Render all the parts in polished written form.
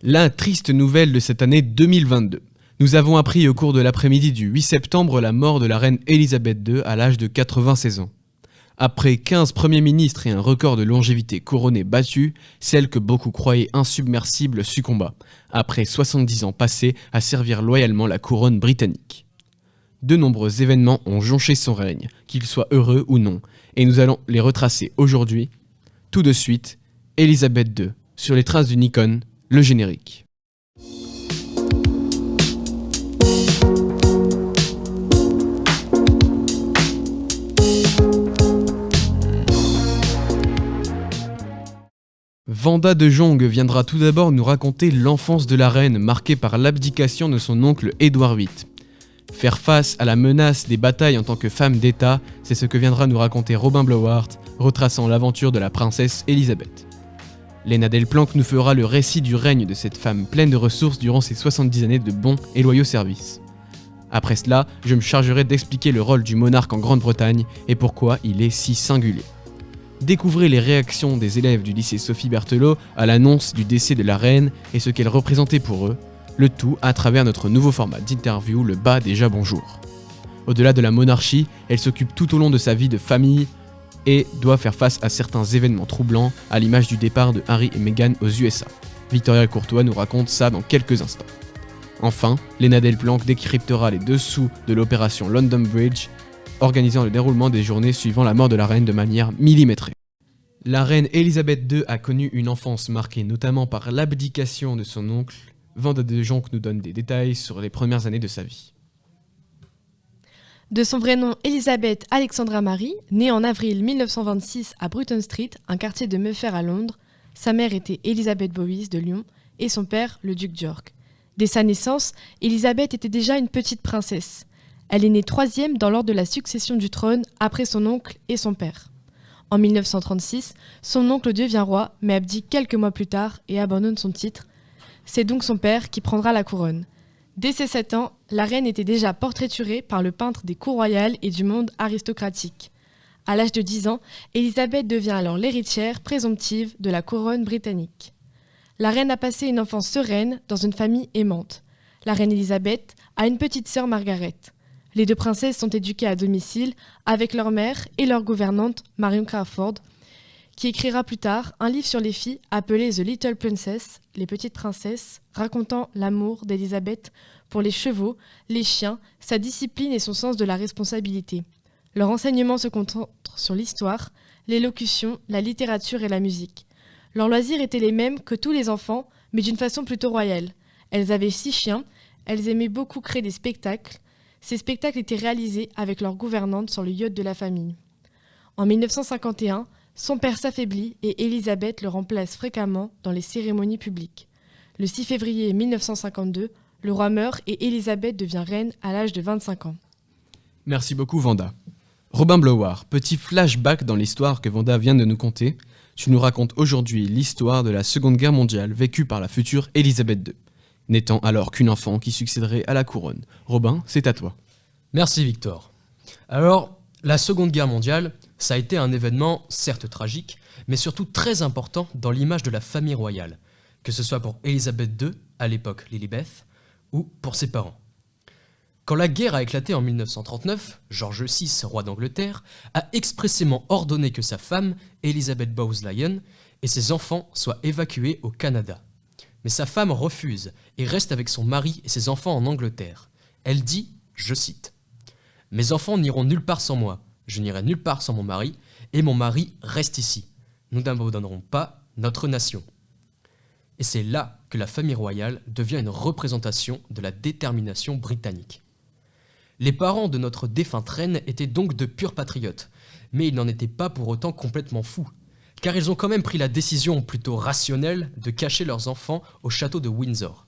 La triste nouvelle de cette année 2022. Nous avons appris au cours de l'après-midi du 8 septembre la mort de la reine Elisabeth II à l'âge de 96 ans. Après 15 premiers ministres et un record de longévité couronné battu, celle que beaucoup croyaient insubmersible succomba, après 70 ans passés à servir loyalement la couronne britannique. De nombreux événements ont jonché son règne, qu'ils soient heureux ou non, et nous allons les retracer aujourd'hui. Tout de suite, Elisabeth II, sur les traces d'une icône, le générique. Vanda de Jong viendra tout d'abord nous raconter l'enfance de la reine marquée par l'abdication de son oncle Édouard VIII. Faire face à la menace des batailles en tant que femme d'État, c'est ce que viendra nous raconter Robin Blauwart, retraçant l'aventure de la princesse Elisabeth. Léna Delplanque nous fera le récit du règne de cette femme pleine de ressources durant ses 70 années de bons et loyaux services. Après cela, je me chargerai d'expliquer le rôle du monarque en Grande-Bretagne et pourquoi il est si singulier. Découvrez les réactions des élèves du lycée Sophie Berthelot à l'annonce du décès de la reine et ce qu'elle représentait pour eux, le tout à travers notre nouveau format d'interview, le bas déjà bonjour. Au-delà de la monarchie, elle s'occupe tout au long de sa vie de famille et doit faire face à certains événements troublants, à l'image du départ de Harry et Meghan aux USA. Victoria Courtois nous raconte ça dans quelques instants. Enfin, Léna Delplanque décryptera les dessous de l'opération London Bridge, organisant le déroulement des journées suivant la mort de la reine de manière millimétrée. La reine Elisabeth II a connu une enfance marquée notamment par l'abdication de son oncle. Vanda de Jong nous donne des détails sur les premières années de sa vie. De son vrai nom Elisabeth Alexandra Marie, née en avril 1926 à Bruton Street, un quartier de Mayfair à Londres, sa mère était Elisabeth Bowis de Lyon et son père le duc d'York. Dès sa naissance, Elisabeth était déjà une petite princesse. Elle est née 3e dans l'ordre de la succession du trône après son oncle et son père. En 1936, son oncle devient roi mais abdique quelques mois plus tard et abandonne son titre. C'est donc son père qui prendra la couronne. Dès ses 7 ans, la reine était déjà portraiturée par le peintre des cours royales et du monde aristocratique. À l'âge de 10 ans, Elisabeth devient alors l'héritière présomptive de la couronne britannique. La reine a passé une enfance sereine dans une famille aimante. La reine Elisabeth a une petite sœur Margaret. Les deux princesses sont éduquées à domicile avec leur mère et leur gouvernante Marion Crawford, qui écrira plus tard un livre sur les filles appelé The Little Princess, les petites princesses, racontant l'amour d'Elisabeth pour les chevaux, les chiens, sa discipline et son sens de la responsabilité. Leur enseignement se concentre sur l'histoire, l'élocution, la littérature et la musique. Leurs loisirs étaient les mêmes que tous les enfants, mais d'une façon plutôt royale. Elles avaient 6 chiens, elles aimaient beaucoup créer des spectacles. Ces spectacles étaient réalisés avec leur gouvernante sur le yacht de la famille. En 1951, son père s'affaiblit et Elisabeth le remplace fréquemment dans les cérémonies publiques. Le 6 février 1952, le roi meurt et Elisabeth devient reine à l'âge de 25 ans. Merci beaucoup Vanda. Robin Blauwart, petit flashback dans l'histoire que Vanda vient de nous conter. Tu nous racontes aujourd'hui l'histoire de la Seconde Guerre mondiale vécue par la future Elisabeth II, n'étant alors qu'une enfant qui succéderait à la couronne. Robin, c'est à toi. Merci Victor. Alors, la Seconde Guerre mondiale, ça a été un événement certes tragique, mais surtout très important dans l'image de la famille royale, que ce soit pour Elisabeth II, à l'époque Lilibeth, ou pour ses parents. Quand la guerre a éclaté en 1939, George VI, roi d'Angleterre, a expressément ordonné que sa femme, Elizabeth Bowes-Lyon, et ses enfants soient évacués au Canada. Mais sa femme refuse et reste avec son mari et ses enfants en Angleterre. Elle dit, je cite, « Mes enfants n'iront nulle part sans moi, je n'irai nulle part sans mon mari, et mon mari reste ici. Nous n'abandonnerons pas notre nation. » Et c'est là que la famille royale devient une représentation de la détermination britannique. Les parents de notre défunte reine étaient donc de purs patriotes, mais ils n'en étaient pas pour autant complètement fous, car ils ont quand même pris la décision plutôt rationnelle de cacher leurs enfants au château de Windsor.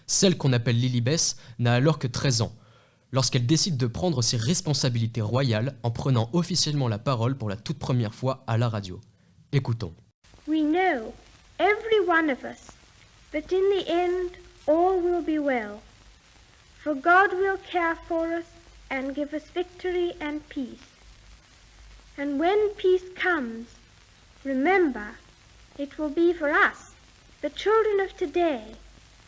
Celle qu'on appelle Lilibeth n'a alors que 13 ans, lorsqu'elle décide de prendre ses responsabilités royales en prenant officiellement la parole pour la toute première fois à la radio. Écoutons. We know, every one of us, that in the end all will be well. For God will care for us and give us victory and peace. And when peace comes, remember, it will be for us the children of today,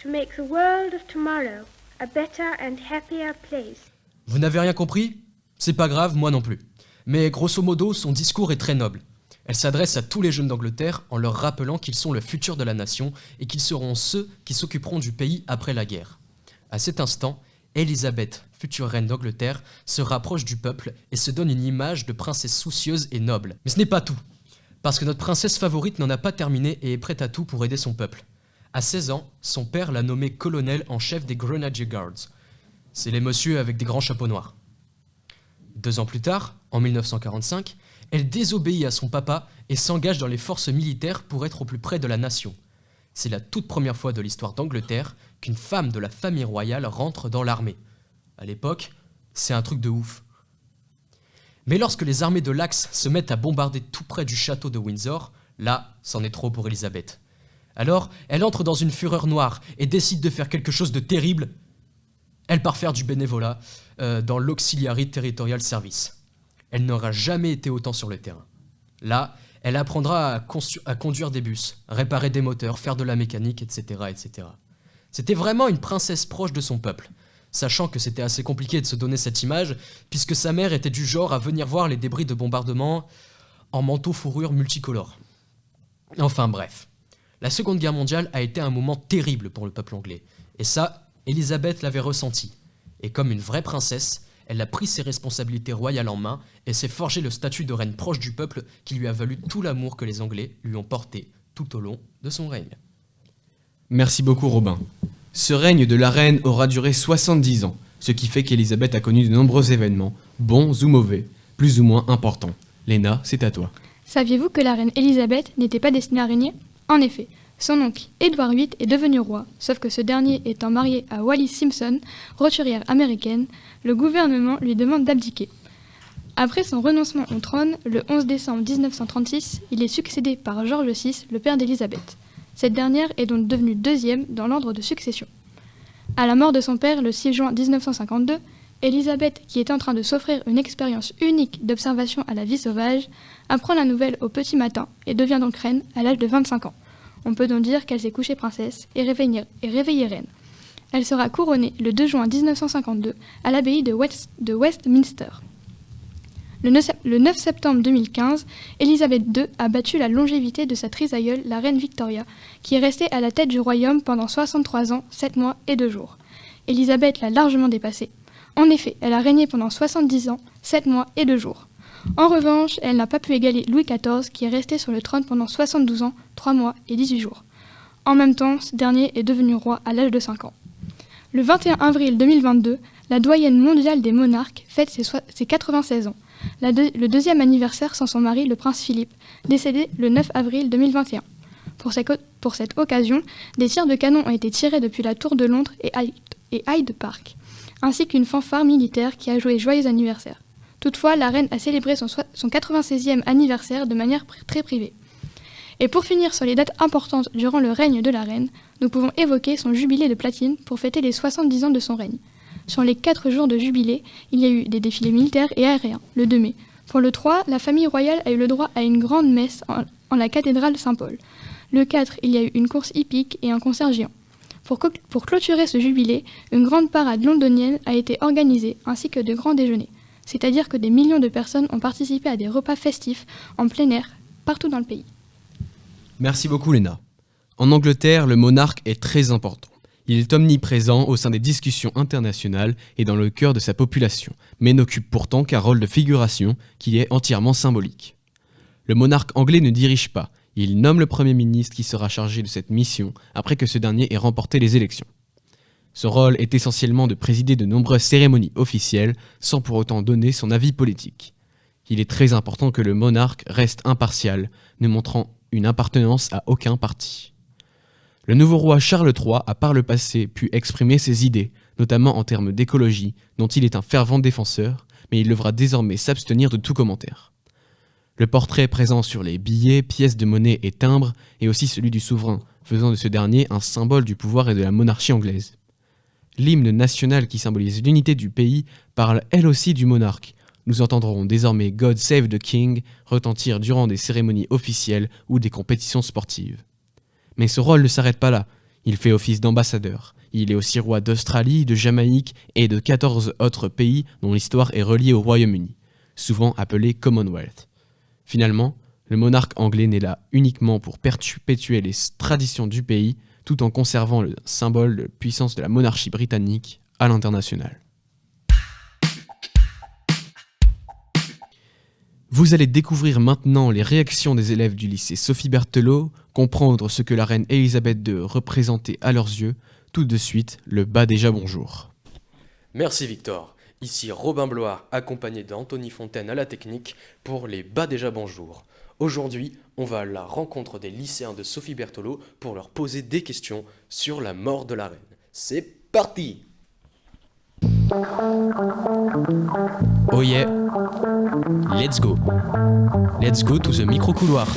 to make the world of tomorrow a better and happier place. Vous n'avez rien compris ? C'est pas grave, moi non plus. Mais grosso modo, son discours est très noble. Elle s'adresse à tous les jeunes d'Angleterre en leur rappelant qu'ils sont le futur de la nation et qu'ils seront ceux qui s'occuperont du pays après la guerre. À cet instant, Élisabeth, future reine d'Angleterre, se rapproche du peuple et se donne une image de princesse soucieuse et noble. Mais ce n'est pas tout, parce que notre princesse favorite n'en a pas terminé et est prête à tout pour aider son peuple. À 16 ans, son père l'a nommée colonel en chef des Grenadier Guards. C'est les messieurs avec des grands chapeaux noirs. 2 ans plus tard, en 1945, elle désobéit à son papa et s'engage dans les forces militaires pour être au plus près de la nation. C'est la toute première fois de l'histoire d'Angleterre qu'une femme de la famille royale rentre dans l'armée. À l'époque, c'est un truc de ouf. Mais lorsque les armées de l'Axe se mettent à bombarder tout près du château de Windsor, là, c'en est trop pour Élisabeth. Alors, elle entre dans une fureur noire et décide de faire quelque chose de terrible. Elle part faire du bénévolat dans l'Auxiliary Territorial Service. Elle n'aura jamais été autant sur le terrain. Là, elle apprendra à conduire des bus, réparer des moteurs, faire de la mécanique, etc., etc. C'était vraiment une princesse proche de son peuple, sachant que c'était assez compliqué de se donner cette image, puisque sa mère était du genre à venir voir les débris de bombardement en manteau fourrure multicolore. Enfin bref, la Seconde Guerre mondiale a été un moment terrible pour le peuple anglais, et ça, Élisabeth l'avait ressenti. Et comme une vraie princesse, elle a pris ses responsabilités royales en main et s'est forgé le statut de reine proche du peuple qui lui a valu tout l'amour que les Anglais lui ont porté tout au long de son règne. Merci beaucoup Robin. Ce règne de la reine aura duré 70 ans, ce qui fait qu'Élisabeth a connu de nombreux événements, bons ou mauvais, plus ou moins importants. Léna, c'est à toi. Saviez-vous que la reine Élisabeth n'était pas destinée à régner ? En effet, son oncle Édouard VIII est devenu roi, sauf que ce dernier étant marié à Wallis Simpson, roturière américaine, le gouvernement lui demande d'abdiquer. Après son renoncement au trône, le 11 décembre 1936, il est succédé par George VI, le père d'Élisabeth. Cette dernière est donc devenue deuxième dans l'ordre de succession. À la mort de son père le 6 juin 1952, Élisabeth, qui était en train de s'offrir une expérience unique d'observation à la vie sauvage, apprend la nouvelle au petit matin et devient donc reine à l'âge de 25 ans. On peut donc dire qu'elle s'est couchée princesse et réveillée reine. Elle sera couronnée le 2 juin 1952 à l'abbaye de Westminster. Le 9 septembre 2015, Élisabeth II a battu la longévité de sa trisaïeule, la reine Victoria, qui est restée à la tête du royaume pendant 63 ans, 7 mois et 2 jours. Élisabeth l'a largement dépassée. En effet, elle a régné pendant 70 ans, 7 mois et 2 jours. En revanche, elle n'a pas pu égaler Louis XIV, qui est resté sur le trône pendant 72 ans, 3 mois et 18 jours. En même temps, ce dernier est devenu roi à l'âge de 5 ans. Le 21 avril 2022, la doyenne mondiale des monarques fête ses 96 ans. Le deuxième anniversaire sans son mari, le prince Philippe, décédé le 9 avril 2021. Pour cette occasion, des tirs de canon ont été tirés depuis la Tour de Londres et Hyde Park, ainsi qu'une fanfare militaire qui a joué joyeux anniversaire. Toutefois, la reine a célébré son 96e anniversaire de manière très privée. Et pour finir sur les dates importantes durant le règne de la reine, nous pouvons évoquer son jubilé de platine pour fêter les 70 ans de son règne. Sur les 4 jours de jubilé, il y a eu des défilés militaires et aériens, le 2 mai. Pour le 3, la famille royale a eu le droit à une grande messe en la cathédrale Saint-Paul. Le 4, il y a eu une course hippique et un concert géant. Pour clôturer ce jubilé, une grande parade londonienne a été organisée, ainsi que de grands déjeuners. C'est-à-dire que des millions de personnes ont participé à des repas festifs en plein air, partout dans le pays. Merci beaucoup Léna. En Angleterre, le monarque est très important. Il est omniprésent au sein des discussions internationales et dans le cœur de sa population, mais n'occupe pourtant qu'un rôle de figuration qui est entièrement symbolique. Le monarque anglais ne dirige pas, il nomme le Premier ministre qui sera chargé de cette mission après que ce dernier ait remporté les élections. Son rôle est essentiellement de présider de nombreuses cérémonies officielles sans pour autant donner son avis politique. Il est très important que le monarque reste impartial, ne montrant une appartenance à aucun parti. Le nouveau roi Charles III a par le passé pu exprimer ses idées, notamment en termes d'écologie, dont il est un fervent défenseur, mais il devra désormais s'abstenir de tout commentaire. Le portrait présent sur les billets, pièces de monnaie et timbres est aussi celui du souverain, faisant de ce dernier un symbole du pouvoir et de la monarchie anglaise. L'hymne national qui symbolise l'unité du pays parle elle aussi du monarque. Nous entendrons désormais God Save the King retentir durant des cérémonies officielles ou des compétitions sportives. Mais ce rôle ne s'arrête pas là. Il fait office d'ambassadeur. Il est aussi roi d'Australie, de Jamaïque et de 14 autres pays dont l'histoire est reliée au Royaume-Uni, souvent appelé Commonwealth. Finalement, le monarque anglais n'est là uniquement pour perpétuer les traditions du pays, tout en conservant le symbole de puissance de la monarchie britannique à l'international. Vous allez découvrir maintenant les réactions des élèves du lycée Sophie Berthelot, comprendre ce que la reine Elisabeth II représentait à leurs yeux. Tout de suite, le bas déjà bonjour. Merci Victor. Ici Robin Bloire, accompagné d'Anthony Fontaine à la technique pour les bas déjà bonjour. Aujourd'hui, on va à la rencontre des lycéens de Sophie Berthelot pour leur poser des questions sur la mort de la reine. C'est parti! Oh yeah, let's go. Let's go to the micro-couloir.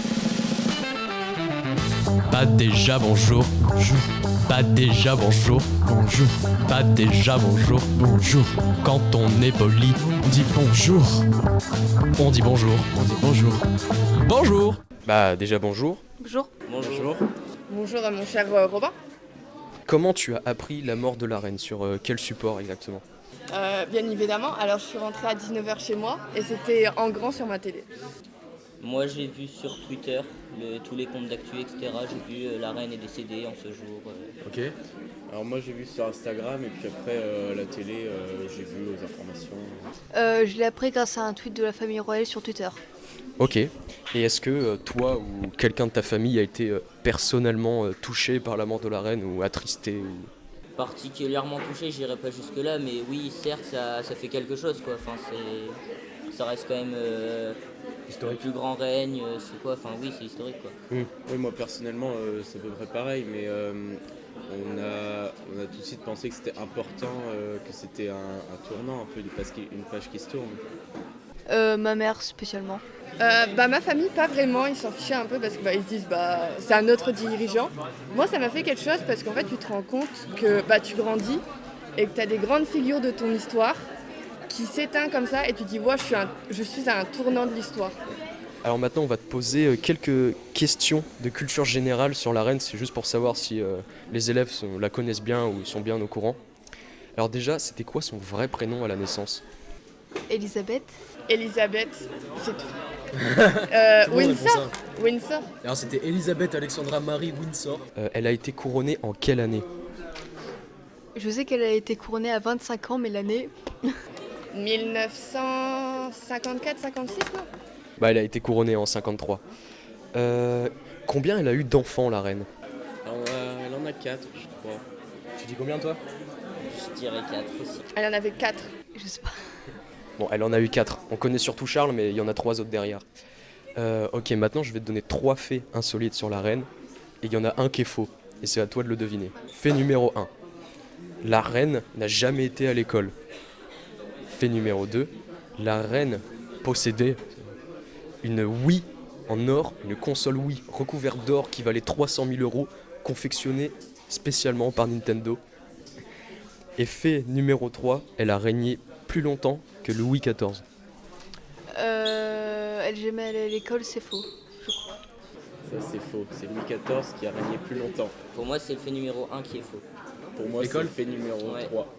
Pas déjà bonjour. Pas déjà bonjour. Pas déjà bonjour. Quand on est poli, on dit bonjour. On dit bonjour. Bonjour. Bah déjà bonjour. Bonjour. Bonjour à mon cher Robin. Comment tu as appris la mort de la reine? Sur quel support exactement? Bien évidemment, alors je suis rentrée à 19h chez moi et c'était en grand sur ma télé. Moi j'ai vu sur Twitter tous les comptes d'actu, etc. J'ai vu la reine est décédée en ce jour. Ok. Alors moi j'ai vu sur Instagram et puis après la télé j'ai vu aux informations. Je l'ai appris grâce à un tweet de la famille royale sur Twitter. Ok. Et est-ce que toi ou quelqu'un de ta famille a été personnellement touché par la mort de la reine ou attristé Particulièrement touché, j'irai pas jusque là, mais oui, certes, ça fait quelque chose, quoi. Enfin, ça reste quand même le plus grand règne, c'est quoi. Enfin, oui, c'est historique, quoi. Oui, moi personnellement c'est à peu près pareil, mais on a tout de suite pensé que c'était important, que c'était un tournant, un peu une page qui se tourne. Ma mère spécialement. Ma famille, pas vraiment, ils s'en fichaient un peu parce qu'ils se disent c'est un autre dirigeant. Moi, ça m'a fait quelque chose parce qu'en fait, tu te rends compte que tu grandis et que tu as des grandes figures de ton histoire qui s'éteignent comme ça et tu te dis, je suis à un tournant de l'histoire. Alors maintenant, on va te poser quelques questions de culture générale sur la reine, c'est juste pour savoir si les élèves la connaissent bien ou sont bien au courant. Alors déjà, c'était quoi son vrai prénom à la naissance? Elisabeth. Elisabeth, c'est tout. Windsor. Alors c'était Elisabeth Alexandra Marie Windsor. Elle a été couronnée en quelle année? Je sais qu'elle a été couronnée à 25 ans, mais l'année... 1954-56, non? Elle a été couronnée en 53. Combien elle a eu d'enfants, la reine? Elle en a 4, je crois. Tu dis combien, toi? Je dirais 4 aussi. Elle en avait 4. Je sais pas. Bon, elle en a eu 4. On connaît surtout Charles, mais il y en a 3 autres derrière. Ok, maintenant je vais te donner 3 faits insolites sur la reine. Et il y en a un qui est faux. Et c'est à toi de le deviner. Fait numéro 1. La reine n'a jamais été à l'école. Fait numéro 2. La reine possédait une Wii en or, une console Wii recouverte d'or qui valait 300 000 €, confectionnée spécialement par Nintendo. Et fait numéro 3. Elle a régné plus longtemps que Louis XIV. Elle jamais allée à l'école, c'est faux, je crois. Ça c'est faux, c'est Louis XIV qui a régné plus longtemps. Pour moi, c'est le fait numéro 1 qui est faux. Pour moi, c'est le fait numéro 3.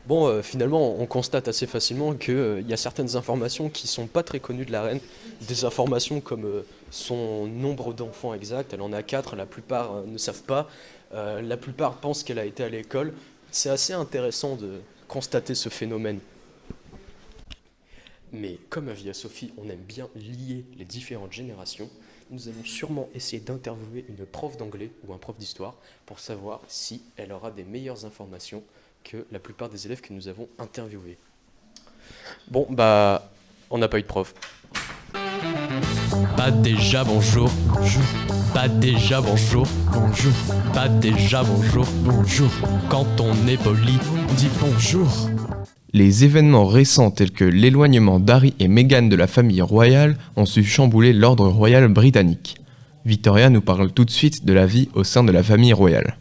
Bon, finalement, on constate assez facilement qu'il y a certaines informations qui sont pas très connues de la reine. Des informations comme son nombre d'enfants exact, elle en a 4, la plupart ne savent pas. La plupart pensent qu'elle a été à l'école. C'est assez intéressant de constater ce phénomène. Mais comme avis à Sophie, on aime bien lier les différentes générations. Nous allons sûrement essayer d'interviewer une prof d'anglais ou un prof d'histoire pour savoir si elle aura des meilleures informations que la plupart des élèves que nous avons interviewés. Bon, on n'a pas eu de prof. Pas déjà bonjour. Pas déjà bonjour. Pas déjà bonjour. Quand on est poli, on dit bonjour. Les événements récents tels que l'éloignement d'Harry et Meghan de la famille royale ont su chambouler l'ordre royal britannique. Victoria nous parle tout de suite de la vie au sein de la famille royale.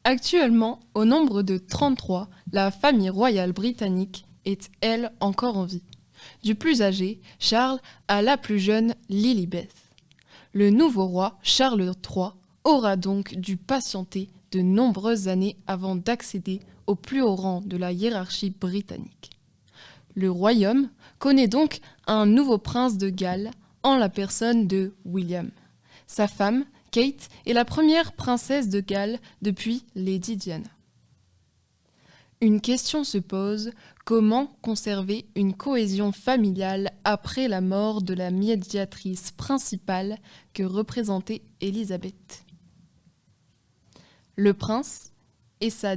Actuellement, au nombre de 33, la famille royale britannique est, elle, encore en vie. Du plus âgé, Charles, à la plus jeune, Lilibeth. Le nouveau roi, Charles III, aura donc dû patienter de nombreuses années avant d'accéder au plus haut rang de la hiérarchie britannique. Le royaume connaît donc un nouveau prince de Galles en la personne de William. Sa femme, Kate, est la première princesse de Galles depuis Lady Diana. Une question se pose, comment conserver une cohésion familiale après la mort de la médiatrice principale que représentait Élisabeth ? Le prince et sa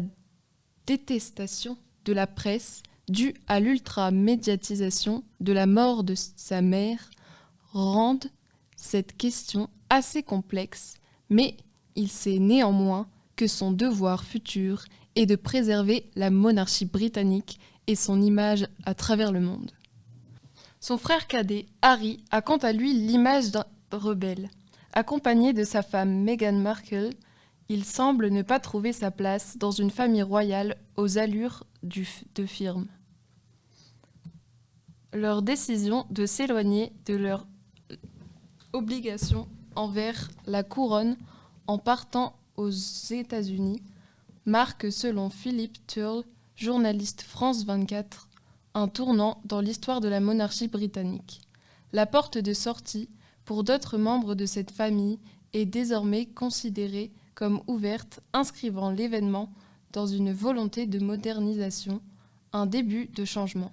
détestation de la presse due à l'ultra-médiatisation de la mort de sa mère rendent cette question assez complexe, mais il sait néanmoins que son devoir futur est de préserver la monarchie britannique et son image à travers le monde. Son frère cadet, Harry, a quant à lui l'image d'un rebelle. Accompagné de sa femme Meghan Markle, il semble ne pas trouver sa place dans une famille royale aux allures de firme. Leur décision de s'éloigner de leur obligation envers la couronne en partant aux États-Unis marque, selon Philippe Turle, journaliste France 24, un tournant dans l'histoire de la monarchie britannique. La porte de sortie pour d'autres membres de cette famille est désormais considérée comme ouverte, inscrivant l'événement dans une volonté de modernisation, un début de changement.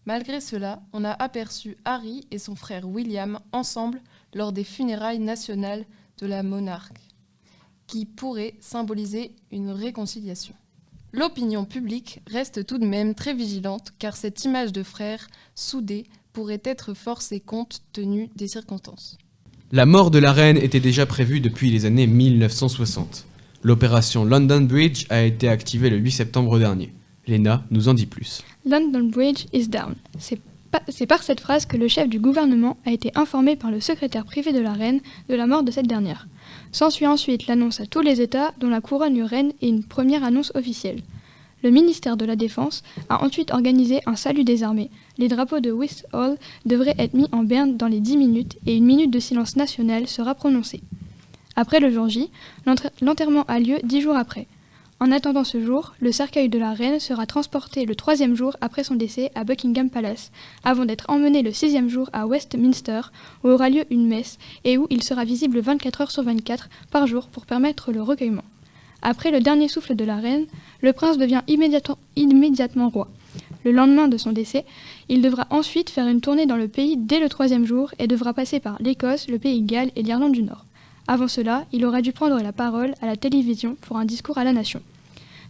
Malgré cela, on a aperçu Harry et son frère William ensemble lors des funérailles nationales de la monarque, qui pourrait symboliser une réconciliation. L'opinion publique reste tout de même très vigilante car cette image de frères soudés pourrait être forcée compte tenu des circonstances. La mort de la reine était déjà prévue depuis les années 1960. L'opération London Bridge a été activée le 8 septembre dernier. Léna nous en dit plus. London Bridge is down. C'est par cette phrase que le chef du gouvernement a été informé par le secrétaire privé de la reine de la mort de cette dernière. S'ensuit ensuite l'annonce à tous les États dont la couronne lui reine et une première annonce officielle. Le ministère de la Défense a ensuite organisé un salut des armées. Les drapeaux de Whitehall devraient être mis en berne dans les 10 minutes et une minute de silence national sera prononcée. Après le jour J, l'enterrement a lieu 10 jours après. En attendant ce jour, le cercueil de la reine sera transporté le 3e jour après son décès à Buckingham Palace, avant d'être emmené le 6e jour à Westminster, où aura lieu une messe et où il sera visible 24 heures sur 24 par jour pour permettre le recueillement. Après le dernier souffle de la reine, le prince devient immédiatement roi. Le lendemain de son décès, il devra ensuite faire une tournée dans le pays dès le 3e jour et devra passer par l'Écosse, le Pays de Galles et l'Irlande du Nord. Avant cela, il aura dû prendre la parole à la télévision pour un discours à la nation.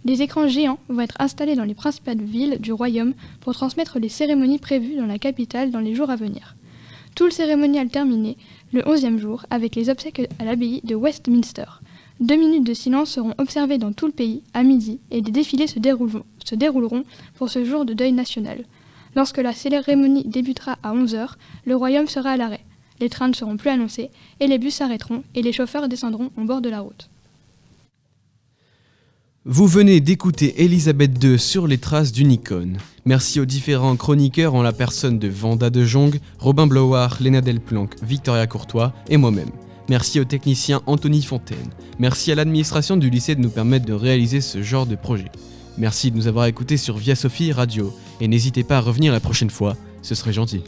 Des écrans géants vont être installés dans les principales villes du royaume pour transmettre les cérémonies prévues dans la capitale dans les jours à venir. Tout le cérémonial terminé le 11e jour avec les obsèques à l'abbaye de Westminster. 2 minutes de silence seront observées dans tout le pays à midi et des défilés se dérouleront pour ce jour de deuil national. Lorsque la cérémonie débutera à 11h, le royaume sera à l'arrêt. Les trains ne seront plus annoncés et les bus s'arrêteront et les chauffeurs descendront au bord de la route. Vous venez d'écouter Elisabeth II sur les traces d'une icône. Merci aux différents chroniqueurs en la personne de Vanda de Jong, Robin Blauard, Léna Delplanque, Victoria Courtois et moi-même. Merci au technicien Anthony Fontaine. Merci à l'administration du lycée de nous permettre de réaliser ce genre de projet. Merci de nous avoir écoutés sur Via Sophie Radio et n'hésitez pas à revenir la prochaine fois, ce serait gentil.